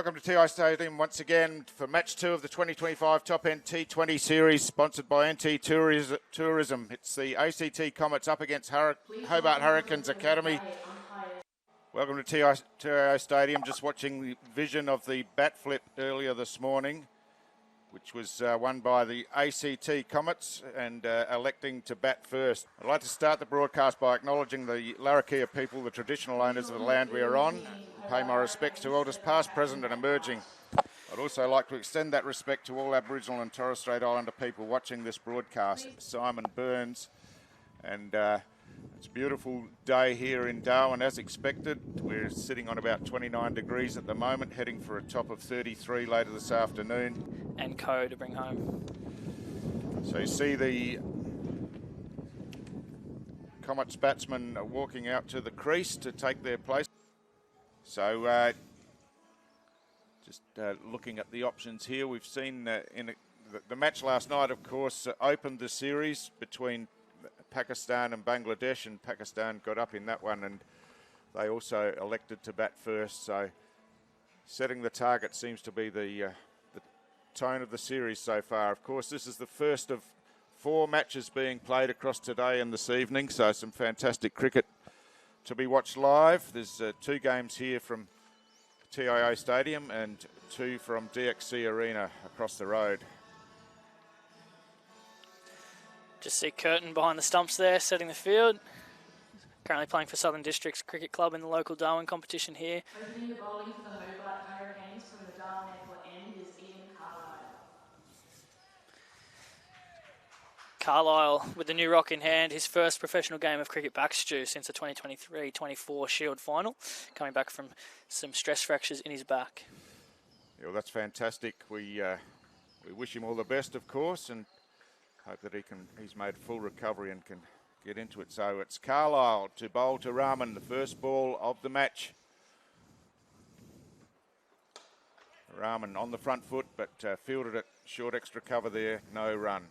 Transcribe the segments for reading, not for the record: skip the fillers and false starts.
Welcome to TI Stadium once again for match 2 of the 2025 Top End T20 series, sponsored by NT Tourism. It's the ACT Comets up against Hobart Hurricanes Academy. Welcome to TI Stadium. Just watching the vision of the bat flip earlier this morning, which was won by the ACT Comets and electing to bat first. I'd like to start the broadcast by acknowledging the Larrakia people, the traditional owners of the land we are on. Pay my respects to elders past, present and emerging. I'd also like to extend that respect to all Aboriginal and Torres Strait Islander people watching this broadcast. Simon Burns, and it's a beautiful day here in Darwin as expected. We're sitting on about 29 degrees at the moment, heading for a top of 33 later this afternoon. And Co to bring home. So you see the Comets batsmen walking out to the crease to take their place. So just looking at the options here, we've seen the match last night, of course, opened the series between Pakistan and Bangladesh, and Pakistan got up in that one, and they also elected to bat first. So setting the target seems to be the tone of the series so far. Of course, this is the first of 4 matches being played across today and this evening, so some fantastic cricket to be watched live. There's 2 games here from TIO Stadium and 2 from DXC Arena across the road. Just see Curtin behind the stumps there, setting the field. Currently playing for Southern Districts Cricket Club in the local Darwin competition here. Opening the bowling for the Hobart Hurricanes from the Darwin Airport end is Carlisle with the new rock in hand, his first professional game of cricket backstew since the 2023-24 Shield final, coming back from some stress fractures in his back. Yeah, well, that's fantastic. We wish him all the best, of course, and hope that he's made full recovery and can get into it. So it's Carlisle to bowl to Rahman, the first ball of the match. Rahman on the front foot, but fielded it short extra cover there, no run.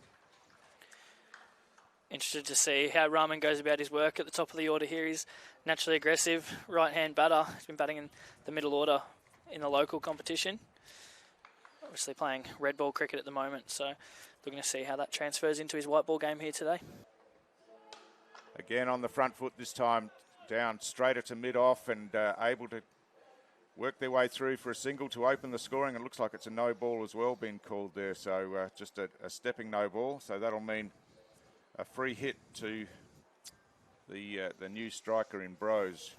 Interested to see how Rahman goes about his work at the top of the order here. He's naturally aggressive, right-hand batter. He's been batting in the middle order in the local competition. Obviously playing red ball cricket at the moment, so looking to see how that transfers into his white ball game here today. Again on the front foot this time, down straighter to mid-off and able to work their way through for a single to open the scoring. It looks like it's a no ball as well being called there, so just a stepping no ball. So that'll mean a free hit to the new striker in Bros.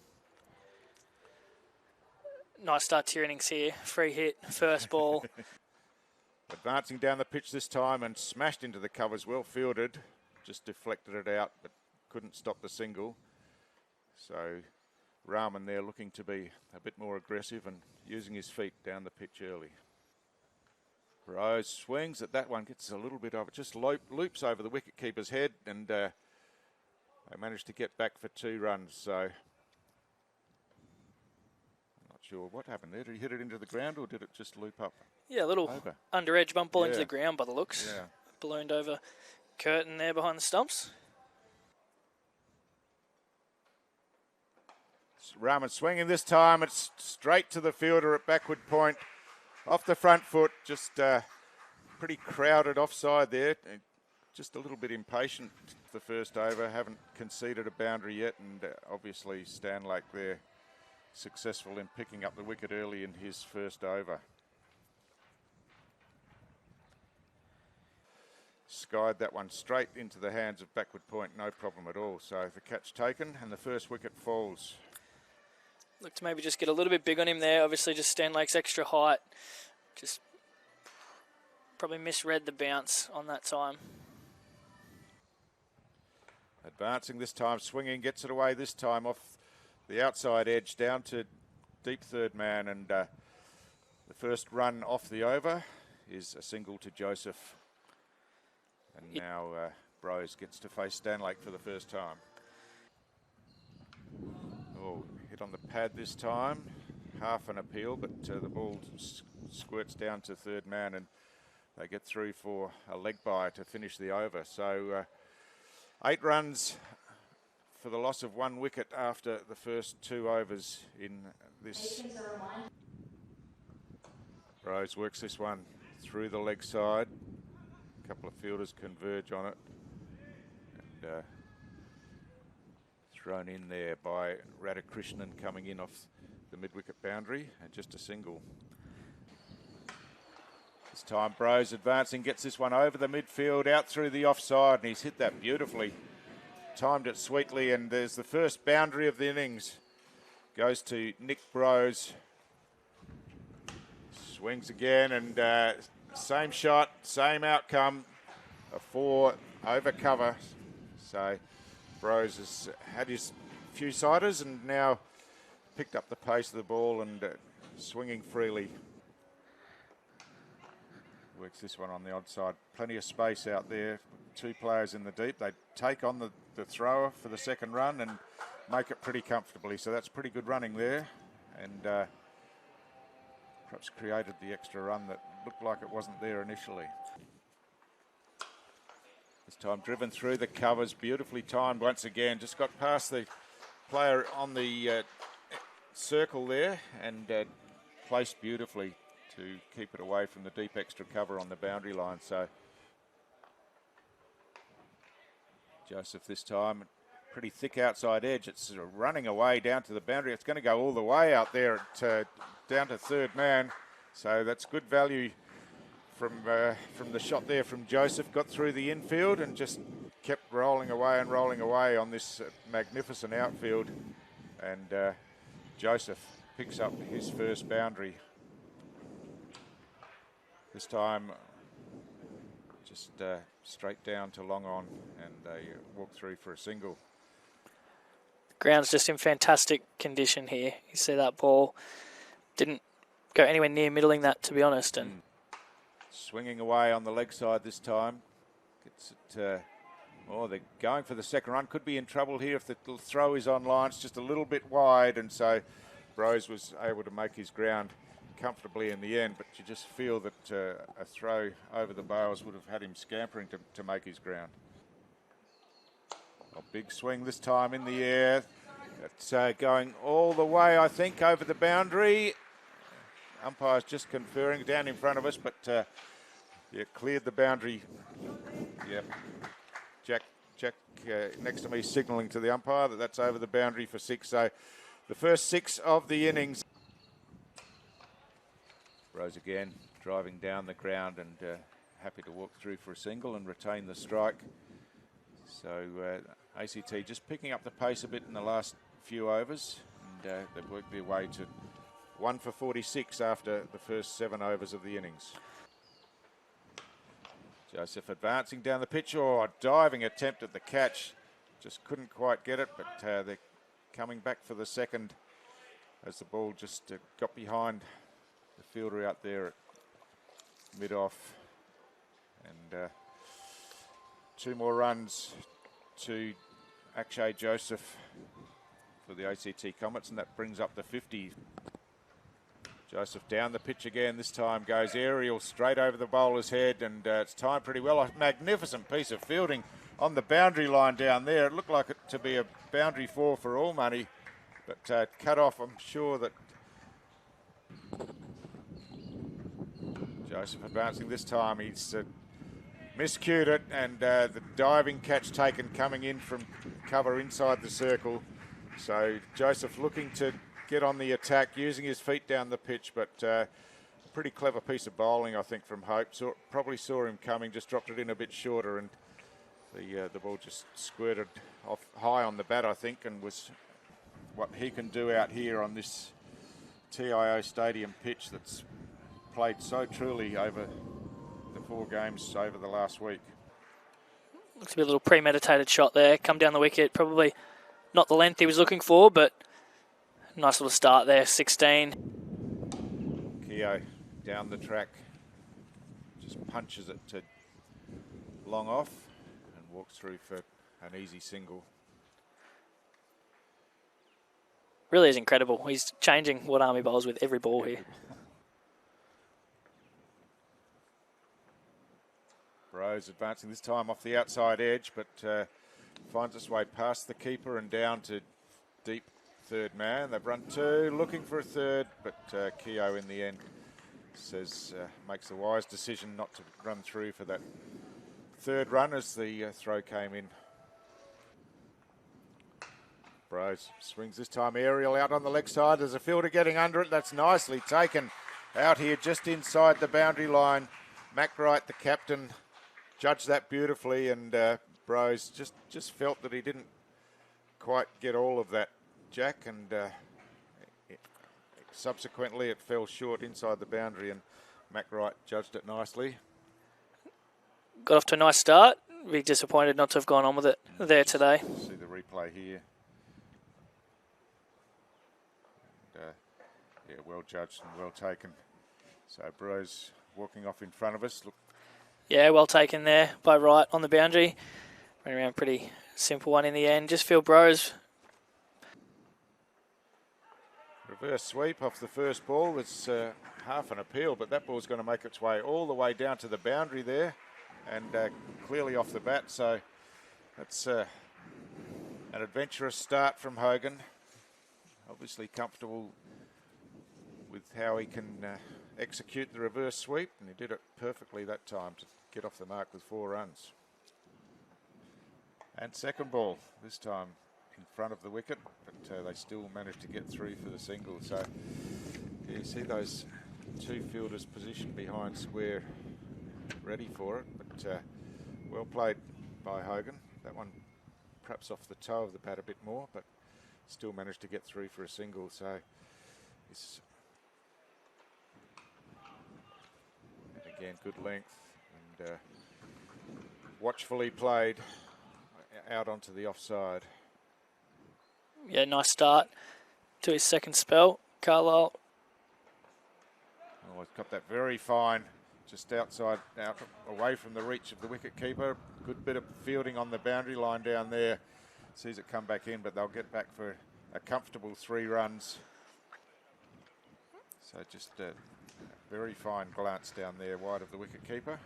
Nice start to your innings here. Free hit, first ball. Advancing down the pitch this time and smashed into the covers, well fielded. Just deflected it out, but couldn't stop the single. So Rahman there looking to be a bit more aggressive and using his feet down the pitch early. Rose swings at that one, gets a little bit of it, just loops over the wicket-keeper's head, and they managed to get back for 2 runs. So I'm not sure what happened there. Did he hit it into the ground or did it just loop up? Yeah, a little over? Under edge bump ball into the ground by the looks. Yeah. Ballooned over Curtin there behind the stumps. Rahman swinging this time. It's straight to the fielder at backward point. Off the front foot, just pretty crowded offside there. Just a little bit impatient the first over. Haven't conceded a boundary yet, and obviously Stanlake there successful in picking up the wicket early in his first over. Skied that one straight into the hands of backward point, no problem at all. So the catch taken and the first wicket falls. Look to maybe just get a little bit big on him there. Obviously just Stanlake's extra height. Just probably misread the bounce on that time. Advancing this time, swinging, gets it away this time off the outside edge down to deep third man, and the first run off the over is a single to Joseph. And now Bros gets to face Stanlake for the first time. Oh, hit on the pad this time. Half an appeal, but the ball squirts down to third man and they get through for a leg bye to finish the over. So 8 runs for the loss of 1 wicket after the first 2 overs in this Rose works this one through the leg side. A couple of fielders converge on it. And thrown in there by Radhakrishnan coming in off the mid-wicket boundary, and just a single. This time Bros advancing, gets this one over the midfield, out through the offside, and he's hit that beautifully. Timed it sweetly, and there's the first boundary of the innings. Goes to Nick Bros. Swings again, and same shot, same outcome. A 4 over cover. So Bros has had his few siders and now picked up the pace of the ball and swinging freely. Works this one on the odd side. Plenty of space out there. 2 players in the deep. They take on the thrower for the second run and make it pretty comfortably. So that's pretty good running there. And perhaps created the extra run that looked like it wasn't there initially. This time driven through the covers, beautifully timed once again. Just got past the player on the circle there and placed beautifully to keep it away from the deep extra cover on the boundary line. So Joseph this time, pretty thick outside edge. It's sort of running away down to the boundary. It's going to go all the way out there at, down to third man. So that's good value from the shot there from Joseph. Got through the infield and just kept rolling away on this magnificent outfield. And Joseph picks up his first boundary. This time just straight down to long on, and they walk through for a single. Ground's just in fantastic condition here. You see that ball didn't go anywhere near middling that, to be honest. And swinging away on the leg side this time. Gets it, oh, they're going for the second run. Could be in trouble here if the throw is on line. It's just a little bit wide, and so Bros was able to make his ground comfortably in the end, but you just feel that a throw over the bales would have had him scampering to make his ground. A big swing this time in the air. It's going all the way, I think, over the boundary. Umpire's just conferring down in front of us, but yeah, cleared the boundary. Yep. Jack next to me signalling to the umpire that that's over the boundary for 6. So the first 6 of the innings. Rose again, driving down the ground and happy to walk through for a single and retain the strike. So ACT just picking up the pace a bit in the last few overs, and they've worked their way to 1 for 46 after the first 7 overs of the innings. Joseph advancing down the pitch, or a diving attempt at the catch. Just couldn't quite get it, but they're coming back for the second as the ball just got behind the fielder out there at mid-off. And 2 more runs to Akshay Joseph for the ACT Comets, and that brings up the 50. Joseph down the pitch again, this time goes aerial straight over the bowler's head, and it's timed pretty well. A magnificent piece of fielding on the boundary line down there. It looked like it to be a boundary 4 for all money, but cut off. I'm sure that Joseph advancing this time. He's miscued it, and the diving catch taken coming in from cover inside the circle. So Joseph looking to get on the attack, using his feet down the pitch, but a pretty clever piece of bowling, I think, from Hope. Probably saw him coming, just dropped it in a bit shorter, and the ball just squirted off high on the bat, I think, and was what he can do out here on this TIO Stadium pitch that's played so truly over the 4 games over the last week. Looks to be a little premeditated shot there. Come down the wicket, probably not the length he was looking for, but nice little start there, 16. Keogh down the track, just punches it to long off and walks through for an easy single. Really is incredible. He's changing what Army bowls with every ball here. Rose advancing this time off the outside edge, but finds its way past the keeper and down to deep third man. They've run 2, looking for a third, but Keogh in the end says makes the wise decision not to run through for that third run as the throw came in. Bros swings this time aerial out on the leg side. There's a fielder getting under it. That's nicely taken out here just inside the boundary line. 𝗏𝗏𝗏, the captain, judged that beautifully, and Bros just felt that he didn't quite get all of that, Jack, and subsequently it fell short inside the boundary, and 𝗏𝗏𝗏 judged it nicely. Got off to a nice start. Be disappointed not to have gone on with it there today. See the replay here. And, yeah, well judged and well taken. So Bros walking off in front of us. Look. Yeah, well taken there by Wright on the boundary. Went around pretty simple one in the end. Just feel Bros. Reverse sweep off the first ball was half an appeal, but that ball's going to make its way all the way down to the boundary there, and clearly off the bat. So that's an adventurous start from Hogan. Obviously comfortable with how he can execute the reverse sweep, and he did it perfectly that time to get off the mark with 4 runs. And second ball, this time in front of the wicket, but they still managed to get through for the single. So yeah, you see those 2 fielders positioned behind square ready for it, but well played by Hogan. That one perhaps off the toe of the bat a bit more, but still managed to get through for a single. So it's, and again, good length and watchfully played out onto the offside. Yeah, nice start to his second spell, Carlisle. Oh, he's got that very fine, just outside, out away from the reach of the wicket keeper. Good bit of fielding on the boundary line down there. Sees it come back in, but they'll get back for a comfortable 3 runs. So just a very fine glance down there, wide of the wicket keeper.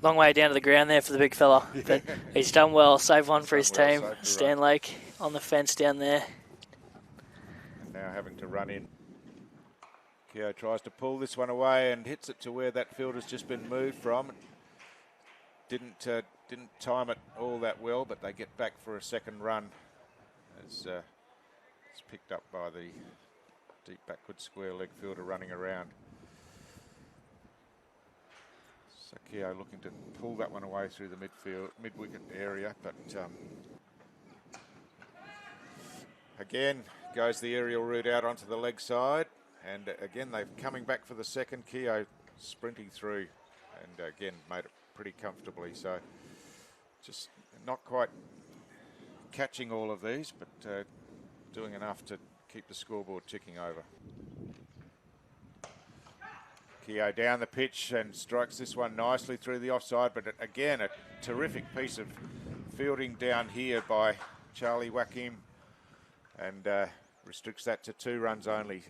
Long way down to the ground there for the big fella, but he's done well. Save one for his team. Stan Lake on the fence down there. And now having to run in. Keogh tries to pull this one away and hits it to where that fielder's just been moved from. Didn't time it all that well, but they get back for a second run as it's picked up by the deep backward square leg fielder running around. So Keogh looking to pull that one away through the mid-wicket area, but again goes the aerial route out onto the leg side, and again they're coming back for the second. Keogh sprinting through, and again made it pretty comfortably. So just not quite catching all of these, but doing enough to keep the scoreboard ticking over. Keogh down the pitch and strikes this one nicely through the offside, but again a terrific piece of fielding down here by Charlie Wakim, and restricts that to 2 runs only.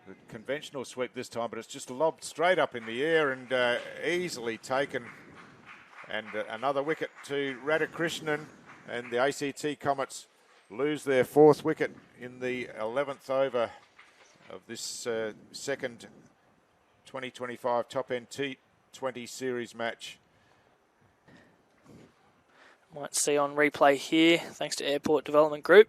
The conventional sweep this time, but it's just lobbed straight up in the air and easily taken. And another wicket to Radhakrishnan, and the ACT Comets lose their 4th wicket in the 11th over of this second 2025 top-end T20 series match. Might see on replay here, thanks to Airport Development Group.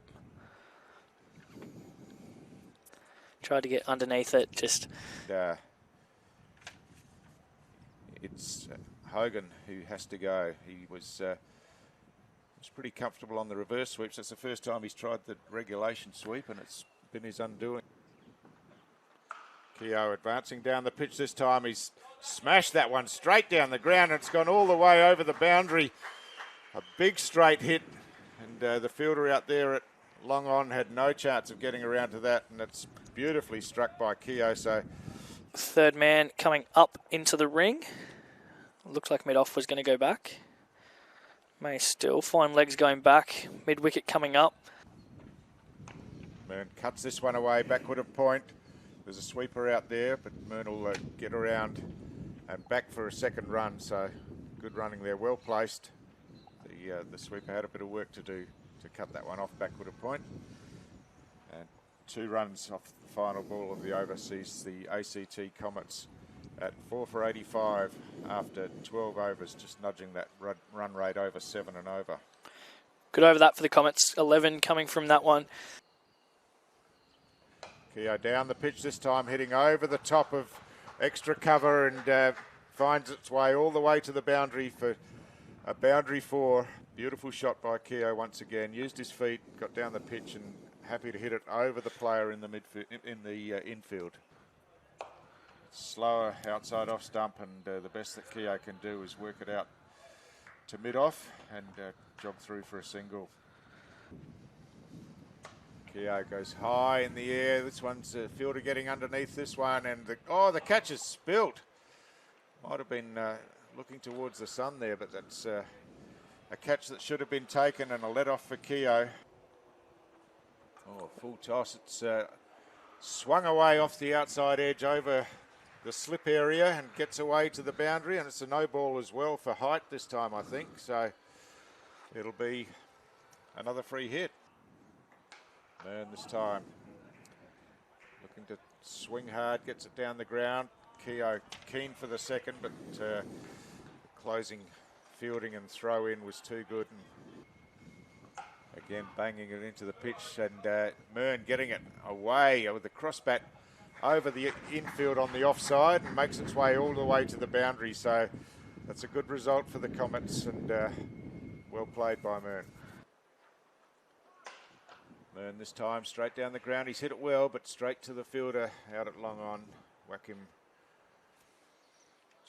Tried to get underneath it, just... it's Hogan who has to go. He was pretty comfortable on the reverse sweeps. That's the first time he's tried the regulation sweep, and it's been his undoing. Keogh advancing down the pitch this time. He's smashed that one straight down the ground, and it's gone all the way over the boundary. A big straight hit, and the fielder out there at long on had no chance of getting around to that, and it's beautifully struck by Keogh. So third man coming up into the ring. Looks like mid-off was going to go back. May still find legs going back. Mid-wicket coming up. Mearn cuts this one away, backward of point. There's a sweeper out there, but Mearn will get around and back for a second run. So good running there, well placed. The sweeper had a bit of work to do to cut that one off backward of point. And 2 runs off the final ball of the over sees the ACT Comets at 4 for 85 after 12 overs, just nudging that run rate over 7 and over. Good over that for the Comets. 11 coming from that one. 𝗂𝐜 down the pitch this time, hitting over the top of extra cover and finds its way all the way to the boundary for a boundary 4. Beautiful shot by 𝗂𝐜 once again. Used his feet, got down the pitch and happy to hit it over the player in the infield. Slower outside off stump, and the best that 𝗂𝐜 can do is work it out to mid-off and jog through for a single. 𝗂𝐜 goes high in the air. This one's a fielder getting underneath this one, and the catch is spilt. Might have been looking towards the sun there, but that's a catch that should have been taken and a let off for 𝗂𝐜. Oh, full toss. It's swung away off the outside edge over the slip area and gets away to the boundary, and it's a no ball as well for height this time, I think. So it'll be another free hit. And this time looking to swing hard, gets it down the ground. 𝗂𝐜 keen for the second, but closing fielding and throw in was too good. And again, banging it into the pitch, and 𝗚𝗏 getting it away with the crossbat over the infield on the offside and makes its way all the way to the boundary. So that's a good result for the Comets, and well played by 𝗚𝗏. 𝗚𝗏 this time straight down the ground. He's hit it well, but straight to the fielder out at long on. 𝗏𝗏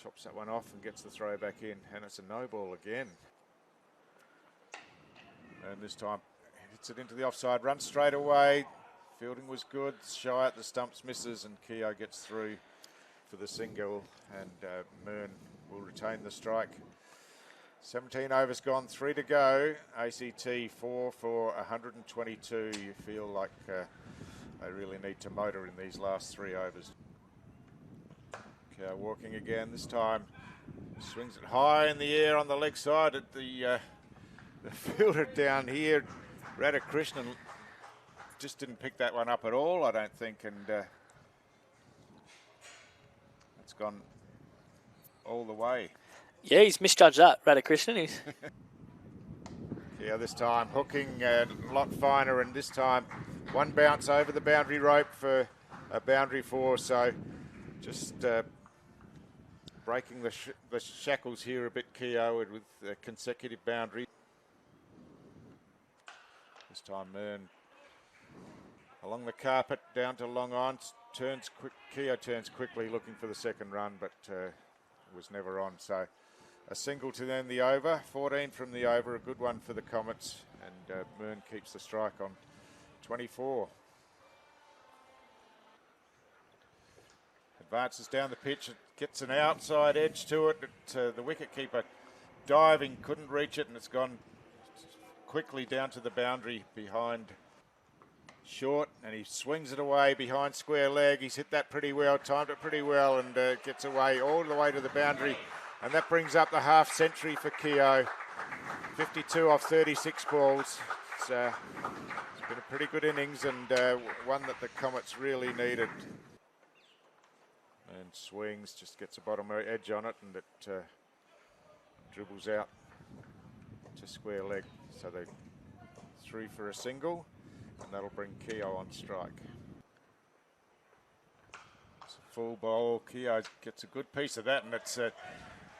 chops that one off and gets the throw back in, and it's a no ball again. And this time hits it into the offside, runs straight away. Fielding was good, shy at the stumps, misses, and 𝗂𝐜 gets through for the single, and 𝗚𝗏 will retain the strike. 17 overs gone, 3 to go. ACT 4 for 122. You feel like they really need to motor in these last 3 overs. 𝗂𝐜 walking again, this time swings it high in the air on the leg side at the fielder down here. 𝗵𝗵𝗃 just didn't pick that one up at all, I don't think, and it's gone all the way. Yeah, he's misjudged that, 𝗵𝗵𝗃. Yeah, this time hooking a lot finer, and this time one bounce over the boundary rope for a boundary 4. So just breaking the shackles here a bit, 𝗂𝐜, with a consecutive boundary. This time 𝗚𝗏 along the carpet down to long on, 𝗂𝐜 turns quickly looking for the second run, but was never on. So a single to then the over, 14 from the over, a good one for the Comets, and 𝗚𝗏 keeps the strike on 24. Advances down the pitch, it gets an outside edge to it, but the wicketkeeper diving, couldn't reach it, and it's gone quickly down to the boundary behind short, and he swings it away behind square leg. He's hit that pretty well, timed it pretty well, and gets away all the way to the boundary, and that brings up the half century for 𝗂𝐜. 52 off 36 balls. It's been a pretty good innings, and one that the Comets really needed. And swings, just gets a bottom edge on it, and it dribbles out to square leg. So they through for a single, and that'll bring 𝗂𝐜 on strike. It's a full bowl. 𝗂𝐜 gets a good piece of that, and it's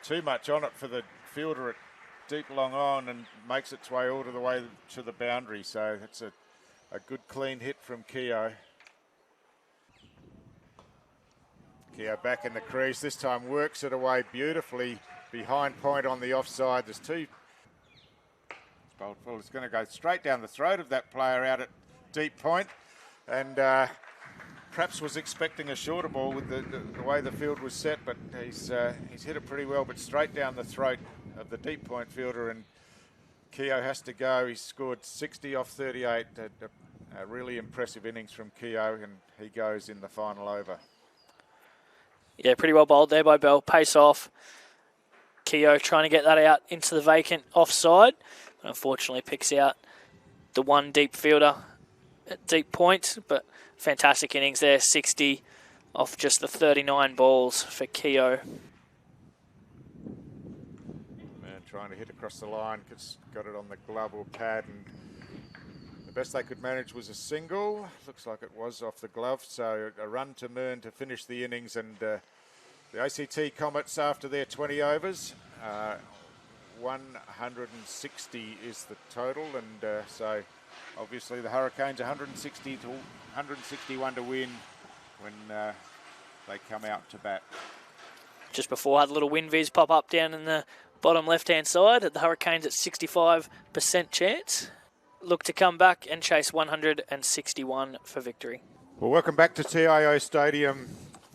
too much on it for the fielder at deep long on, and makes its way all the way to the boundary. So it's a good clean hit from 𝗂𝐜. 𝗂𝐜 back in the crease. This time works it away beautifully behind point on the offside. There's two. It's going to go straight down the throat of that player out at deep point, and perhaps was expecting a shorter ball with the way the field was set, but he's hit it pretty well, but straight down the throat of the deep point fielder, and 𝗂𝐜 has to go. He scored 60 off 38. A really impressive innings from 𝗂𝐜, and he goes in the final over. Yeah, pretty well bowled there by Bell. Pace off. 𝗂𝐜 trying to get that out into the vacant offside, but unfortunately picks out the one deep fielder at deep point, but Fantastic innings there, 60 off just the 39 balls for 𝘂𝐤. Man trying to hit across the line, got it on the glove or pad, and the best they could manage was a single. Looks like it was off the glove, so a run to 𝗏 to finish the innings, and the ACT Comets after their 20 overs. 160 is the total, and so obviously the Hurricanes 161 to win when they come out to bat. Just before, had a little 𝗰𝗵𝐵s pop up down in the bottom left-hand side. The Hurricanes at 65% chance. Look to come back and chase 161 for victory. Well, welcome back to TIO Stadium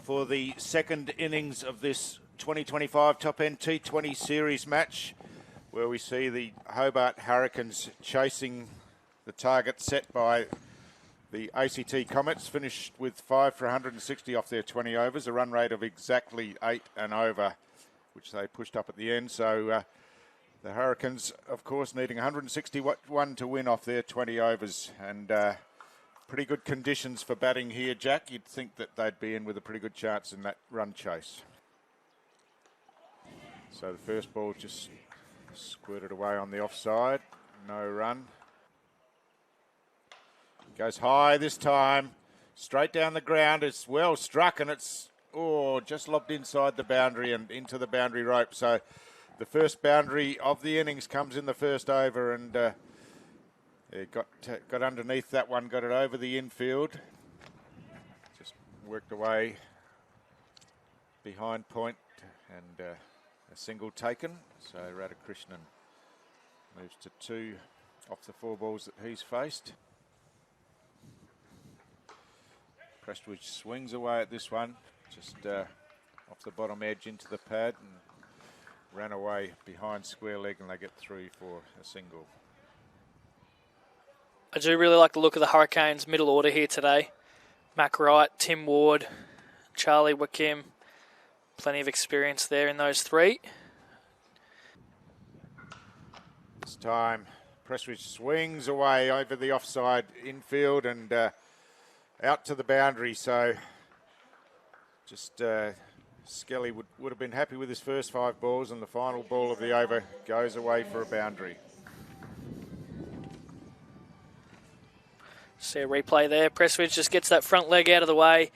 for the second innings of this 2025 Top End T20 Series match, where we see the Hobart Hurricanes chasing the target set by the ACT Comets, finished with 5 for 160 off their 20 overs, a run rate of exactly 8 and over, which they pushed up at the end. So the Hurricanes, of course, needing 161 to win off their 20 overs, and pretty good conditions for batting here, Jack. You'd think that they'd be in with a pretty good chance in that run chase. So the first ball just squirted away on the offside, no run. Goes high this time, straight down the ground. It's well struck, and it's just lobbed inside the boundary and into the boundary rope. So the first boundary of the innings comes in the first over, and it got underneath that one, got it over the infield. Just worked away behind point, and a single taken. So 𝗏𝗏𝗃𝗃 moves to 2 off the 4 balls that he's faced. Prestwidge swings away at this one, just off the bottom edge into the pad, and ran away behind square leg, and they get through for a single. I do really like the look of the Hurricanes' middle order here today. Mac Wright, Tim Ward, Charlie Wakim. Plenty of experience there in those 3. This time, Prestwidge swings away over the offside infield and out to the boundary. So just Skelly would have been happy with his first 5 balls, and the final ball of the over goes away for a boundary. See a replay there. Prestwidge just gets that front leg out of the way. A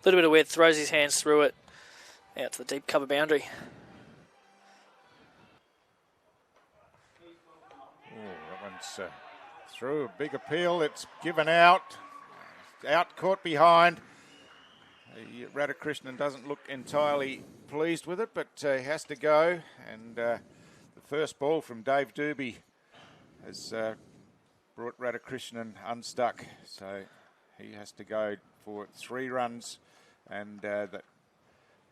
little bit of width, throws his hands through it. Out to the deep cover boundary. That one's through a big appeal. It's given out. Out, caught behind. 𝗏𝗏𝗃𝗃 doesn't look entirely pleased with it, but he has to go. And the first ball from Dave Doobie has brought 𝗏𝗏𝗃𝗃 unstuck. So he has to go for 3 runs, and the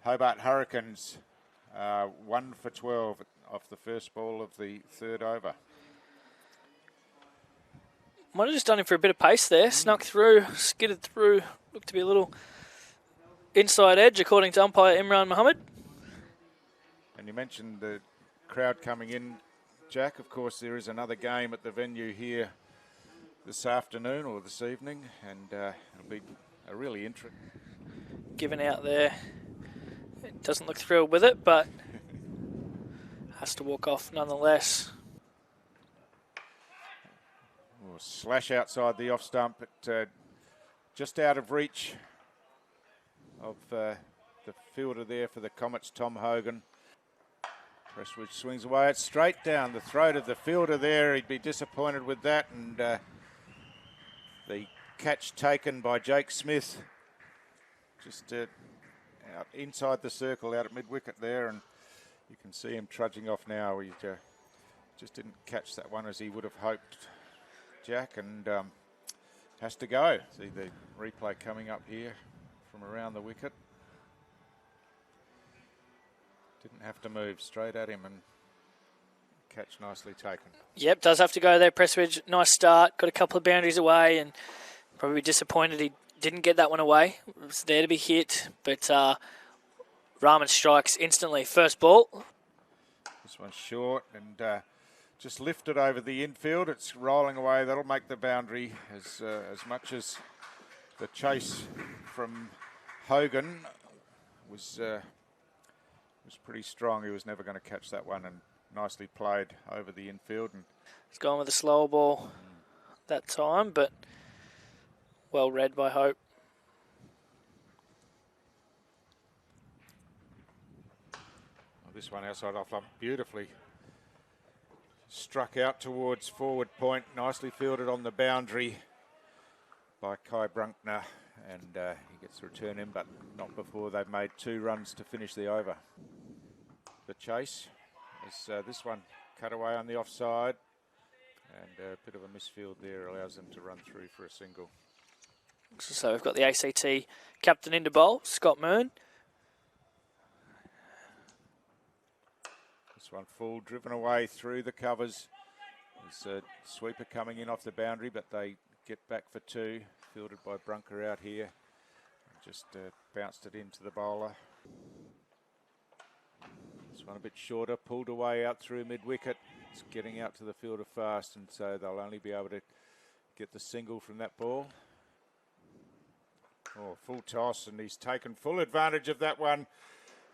Hobart Hurricanes 1 for 12 off the first ball of the 3rd over. Might have just done him for a bit of pace there. Snuck through, skidded through. Looked to be a little inside edge, according to umpire Imran Mohammed. And you mentioned the crowd coming in, Jack. Of course, there is another game at the venue here this afternoon or this evening, and it'll be a really interesting. Given out there. It doesn't look thrilled with it, but has to walk off nonetheless. Slash outside the off stump, but just out of reach of the fielder there for the Comets, Tom Hogan. Prestwidge swings away. It's straight down the throat of the fielder there. He'd be disappointed with that, and the catch taken by Jake Smith. Just out inside the circle, out at mid-wicket there, and you can see him trudging off now. He just didn't catch that one as he would have hoped, Jack, and has to go. See the replay coming up here from around the wicket. Didn't have to move, straight at him, and catch nicely taken. Yep, does have to go there. Prestwidge, nice start. Got a couple of boundaries away, and probably disappointed he didn't get that one away. It was there to be hit, but Rahman strikes instantly. First ball. This one's short, and just lifted over the infield. It's rolling away. That'll make the boundary as much as The chase from Hogan was pretty strong. He was never going to catch that one, and nicely played over the infield. And He's gone with a slower ball that time, but well read by Hope. this one outside off lump beautifully. Struck out towards forward point, nicely fielded on the boundary by 𝗂𝗃𝗃, and he gets the return in, but not before they've made 2 runs to finish the over. The chase as this one cut away on the offside, and a bit of a misfield there allows them to run through for a single. So we've got the ACT captain into bowl, Scott Mearn. This one full, driven away through the covers. There's a sweeper coming in off the boundary, but they get back for 2. Fielded by Brunker out here. Just bounced it into the bowler. This one a bit shorter, pulled away out through mid-wicket. It's getting out to the fielder fast, and so they'll only be able to get the single from that ball. Oh, full toss, and he's taken full advantage of that one.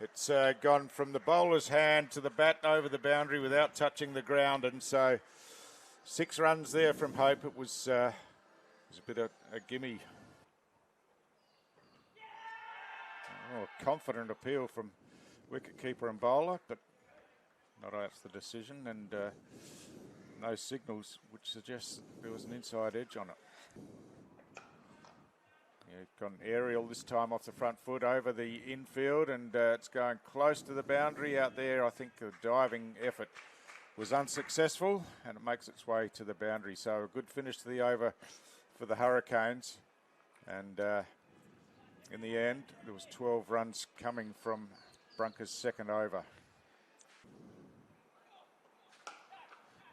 It's gone from the bowler's hand to the bat over the boundary without touching the ground, and so 6 runs there from Hope. It was a bit of a gimme. Oh, confident appeal from wicketkeeper and bowler, but not out the decision, and no signals which suggests there was an inside edge on it. Yeah, got an aerial this time off the front foot over the infield, and it's going close to the boundary out there. I think the diving effort was unsuccessful, and it makes its way to the boundary. So a good finish to the over for the Hurricanes, and in the end there was 12 runs coming from Brunker's second over.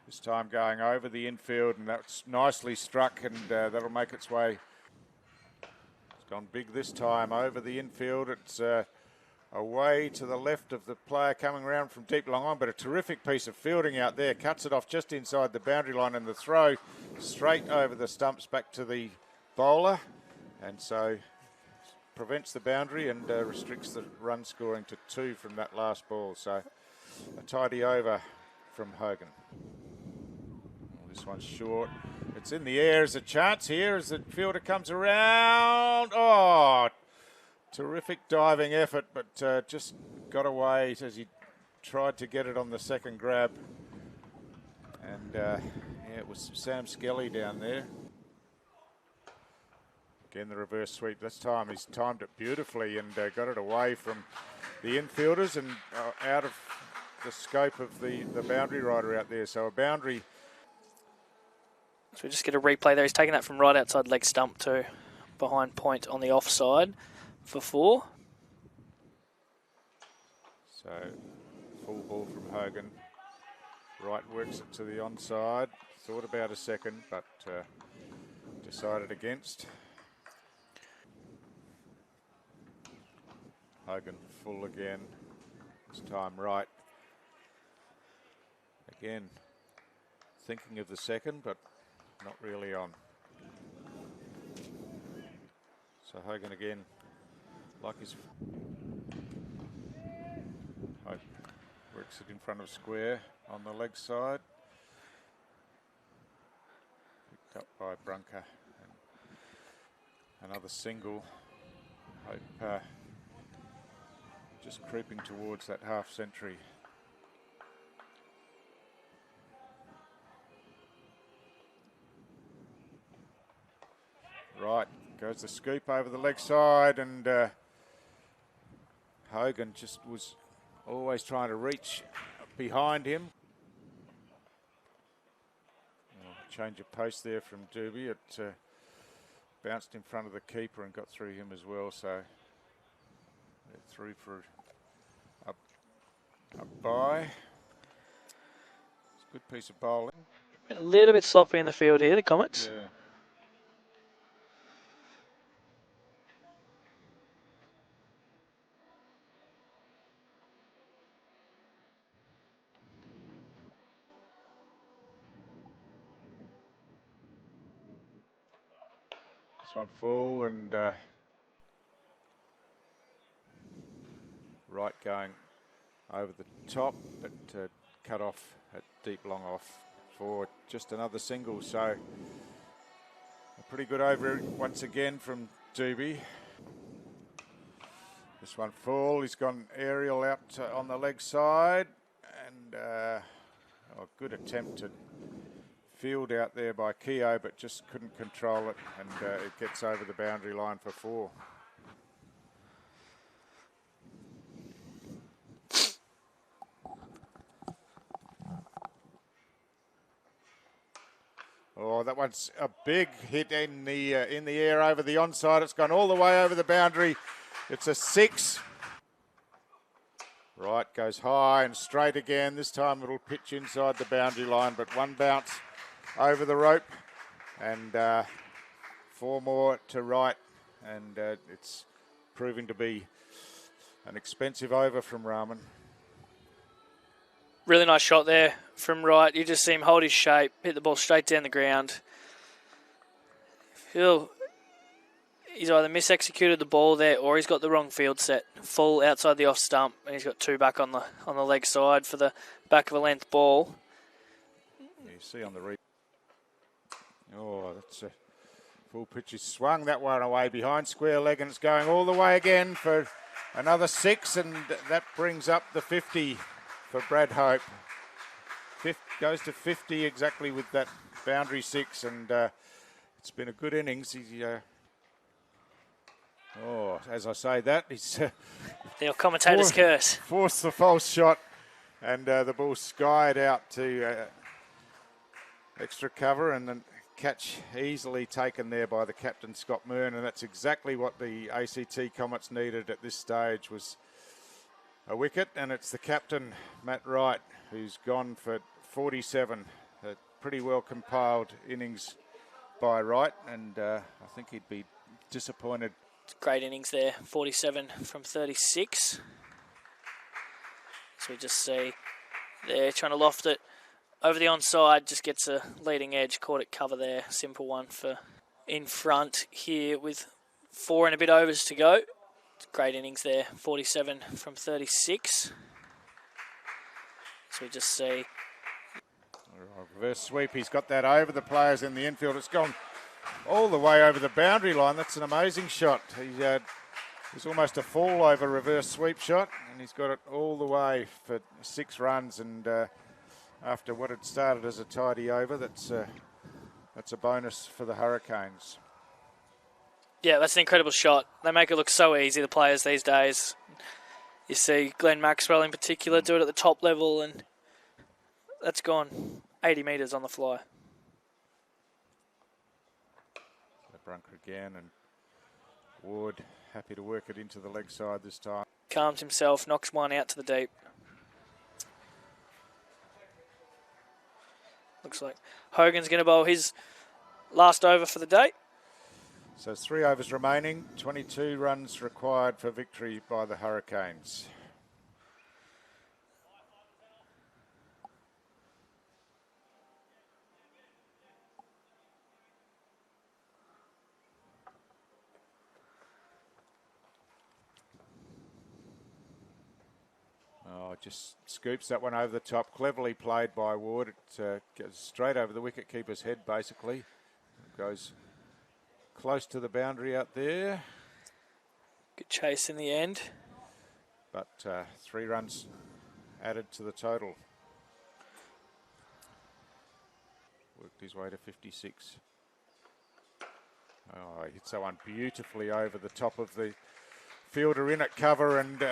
This time going over the infield, and that's nicely struck, and that'll make its way. It's gone big this time over the infield. It's away to the left of the player coming around from deep long on, but a terrific piece of fielding out there. Cuts it off just inside the boundary line, and the throw straight over the stumps back to the bowler, and so prevents the boundary and restricts the run scoring to 2 from that last ball. So a tidy over from Hogan. This one's short. It's in the air. There's a chance here as the fielder comes around. Oh, terrific diving effort, but just got away as he tried to get it on the second grab. And yeah, it was Sam Skelly down there. Again, the reverse sweep. This time he's timed it beautifully and got it away from the infielders and out of the scope of the boundary rider out there. So a boundary. So we just get a replay there. He's taking that from right outside leg stump to behind point on the offside for 4. So full ball from Hogan. Right works it to the onside. Thought about a second, but decided against. Hogan full again. This time right. Again, thinking of the second, but not really on. So Hogan again, like his Hope works it in front of square on the leg side. Picked up by Brunker. And another single. Hope just creeping towards that half century. Right, goes the scoop over the leg side, and Hogan just was always trying to reach behind him. Change of post there from Doobie. It bounced in front of the keeper and got through him as well, so through for a bye. It's a good piece of bowling. A little bit sloppy in the field here, the Comets. Yeah. This one full and right going over the top, but cut off at deep long off for just another single. So a pretty good over once again from 𝗬𝗎𝗍𝗬. This one full. He's gone aerial out on the leg side, and a good attempt to field out there by 𝘂𝐤, but just couldn't control it, and it gets over the boundary line for 4. Oh, that one's a big hit in the air over the onside. It's gone all the way over the boundary. It's a 6. Right, goes high and straight again. This time it'll pitch inside the boundary line, but one bounce over the rope, and 4 more to right, and it's proving to be an expensive over from Rahman. Really nice shot there from right. You just see him hold his shape, hit the ball straight down the ground. He's either misexecuted the ball there, or he's got the wrong field set. Full outside the off stump, and he's got 2 back on the leg side for the back of a length ball. You see on the oh, that's a full pitch. He's swung that one away behind square leg, and it's going all the way again for another 6, and that brings up the 50 for Brad Hope. Goes to 50 exactly with that boundary 6, and it's been a good innings. He, as I say that, he's the commentator's curse. Forced the false shot, and the ball skied out to extra cover, and then catch easily taken there by the captain, Scott Mearn, and that's exactly what the ACT Comets needed at this stage, was a wicket, and it's the captain, Matt Wright, who's gone for 47. A pretty well compiled innings by Wright, and I think he'd be disappointed. Great innings there, 47 from 36. So we just see there trying to loft it over the onside, just gets a leading edge, caught it cover there. Simple one for in front here with 4 and a bit overs to go. Great innings there, 47 from 36. So we just see. Reverse sweep, he's got that over the players in the infield. It's gone all the way over the boundary line. That's an amazing shot. It's almost a fall over reverse sweep shot, and he's got it all the way for 6 runs, and after what had started as a tidy over, that's a bonus for the Hurricanes. Yeah, that's an incredible shot. They make it look so easy, the players these days. You see Glenn Maxwell in particular do it at the top level, and that's gone 80 metres on the fly. Brunker again, and Ward happy to work it into the leg side this time. Calms himself, knocks one out to the deep. Looks like Hogan's going to bowl his last over for the day. So 3 overs remaining, 22 runs required for victory by the Hurricanes. Just scoops that one over the top. Cleverly played by Ward. It goes straight over the wicket-keeper's head, basically. It goes close to the boundary out there. Good chase in the end. But 3 runs added to the total. Worked his way to 56. Oh, he hits that one beautifully over the top of the fielder in at cover, and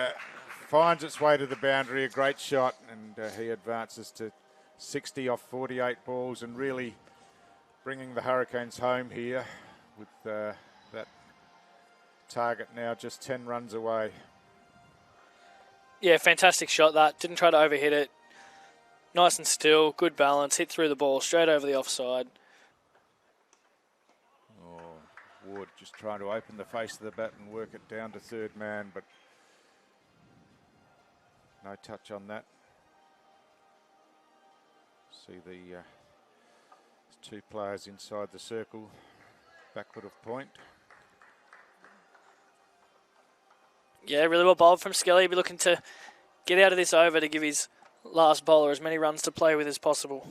finds its way to the boundary. A great shot, and he advances to 60 off 48 balls, and really bringing the Hurricanes home here with that target now just 10 runs away. Yeah, fantastic shot that. Didn't try to overhit it. Nice and still, good balance, hit through the ball, straight over the offside. Oh, Ward just trying to open the face of the bat and work it down to third man, but no touch on that. See the 2 players inside the circle, backward of point. Yeah, really well bowled from Skelly. He'll be looking to get out of this over to give his last bowler as many runs to play with as possible.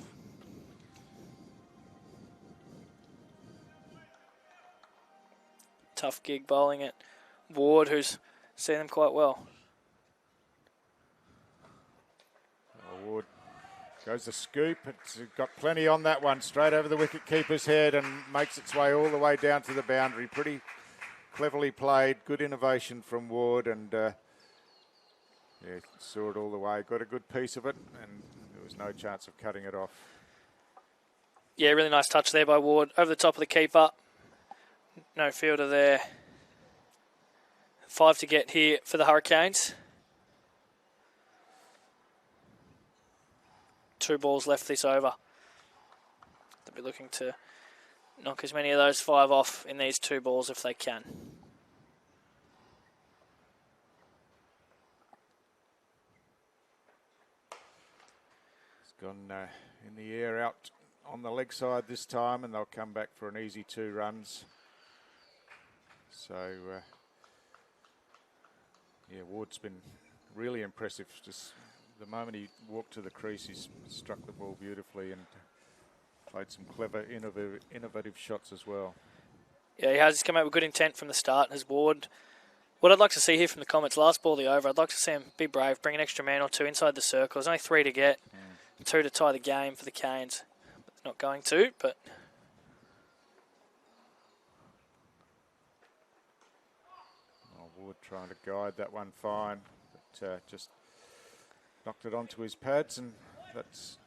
Tough gig bowling at Ward, who's seen them quite well. Ward goes the scoop. It's got plenty on that one, straight over the wicket keeper's head and makes its way all the way down to the boundary. Pretty cleverly played, good innovation from Ward, and yeah, saw it all the way. Got a good piece of it, and there was no chance of cutting it off. Yeah, really nice touch there by Ward. Over the top of the keeper. No fielder there. 5 to get here for the Hurricanes. 2 balls left this over. They'll be looking to knock as many of those 5 off in these 2 balls if they can. It's gone in the air out on the leg side this time, and they'll come back for an easy 2 runs. So, yeah, Ward's been really impressive. Just the moment he walked to the crease, he's struck the ball beautifully and played some clever, innovative shots as well. Yeah, he has. He's come out with good intent from the start. Has Ward. What I'd like to see here from the Comets, last ball the over, I'd like to see him be brave, bring an extra man or 2 inside the circle. There's only 3 to get, 2 to tie the game for the Canes. Not going to, but... Ward trying to guide that one fine, but just knocked it onto his pads, and that's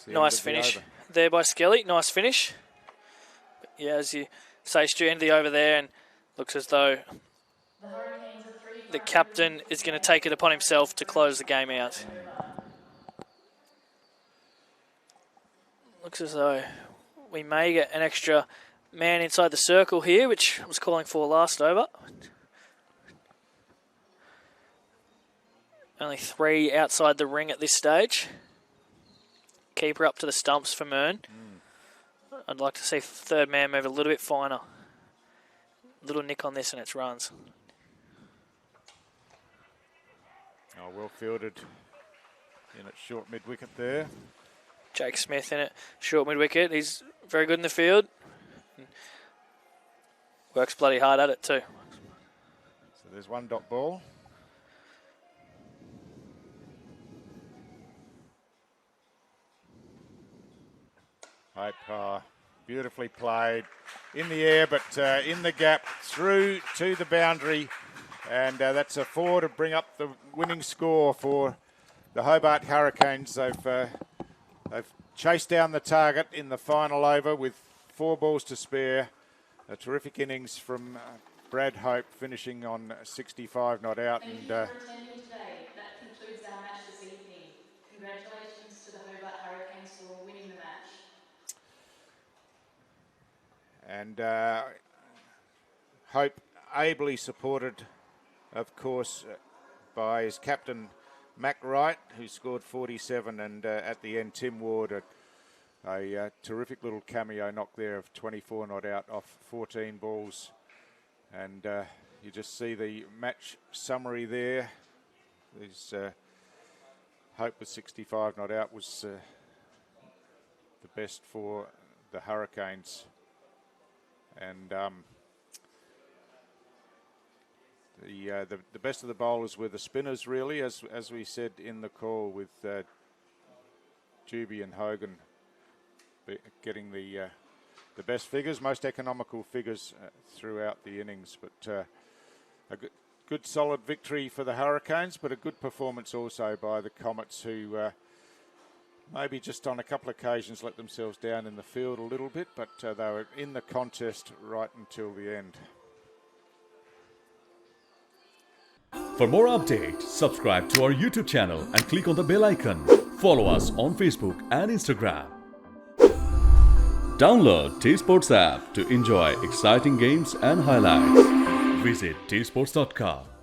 the nice finish there by Skelly. Nice finish. But yeah, as you say, Stu, end the over there, and looks as though the captain is going to take it upon himself to close the game out. Looks as though we may get an extra man inside the circle here, which I was calling for last over. Only 3 outside the ring at this stage. Keeper up to the stumps for Mern. I'd like to see 3rd man move a little bit finer. Little nick on this and it's runs. Oh, well fielded in at short mid-wicket there. Jake Smith in it, short mid-wicket. He's very good in the field. Works bloody hard at it too. So there's 1 dot ball. Hope, beautifully played in the air, but in the gap through to the boundary, and that's a 4 to bring up the winning score for the Hobart Hurricanes. They've chased down the target in the final over with 4 balls to spare. A terrific innings from Brad Hope, finishing on 65 not out. Thank you for attending today. That concludes our match this evening. Congratulations to the Hobart Hurricanes for winning the match. And Hope ably supported, of course, by his captain Mac Wright, who scored 47, and at the end Tim Ward, a terrific little cameo knock there of 24 not out off 14 balls. And you just see the match summary there. There's Hope with 65 not out was the best for the Hurricanes. And the best of the bowlers were the spinners, really, as we said in the call, with Juby and Hogan getting the best figures, most economical figures throughout the innings. But a good solid victory for the Hurricanes, but a good performance also by the Comets, who maybe just on a couple of occasions let themselves down in the field a little bit, but they were in the contest right until the end. For more updates, subscribe to our YouTube channel and click on the bell icon. Follow us on Facebook and Instagram. Download T-Sports app to enjoy exciting games and highlights. Visit 𝗃𝗺𝗽𝗂𝗃.com.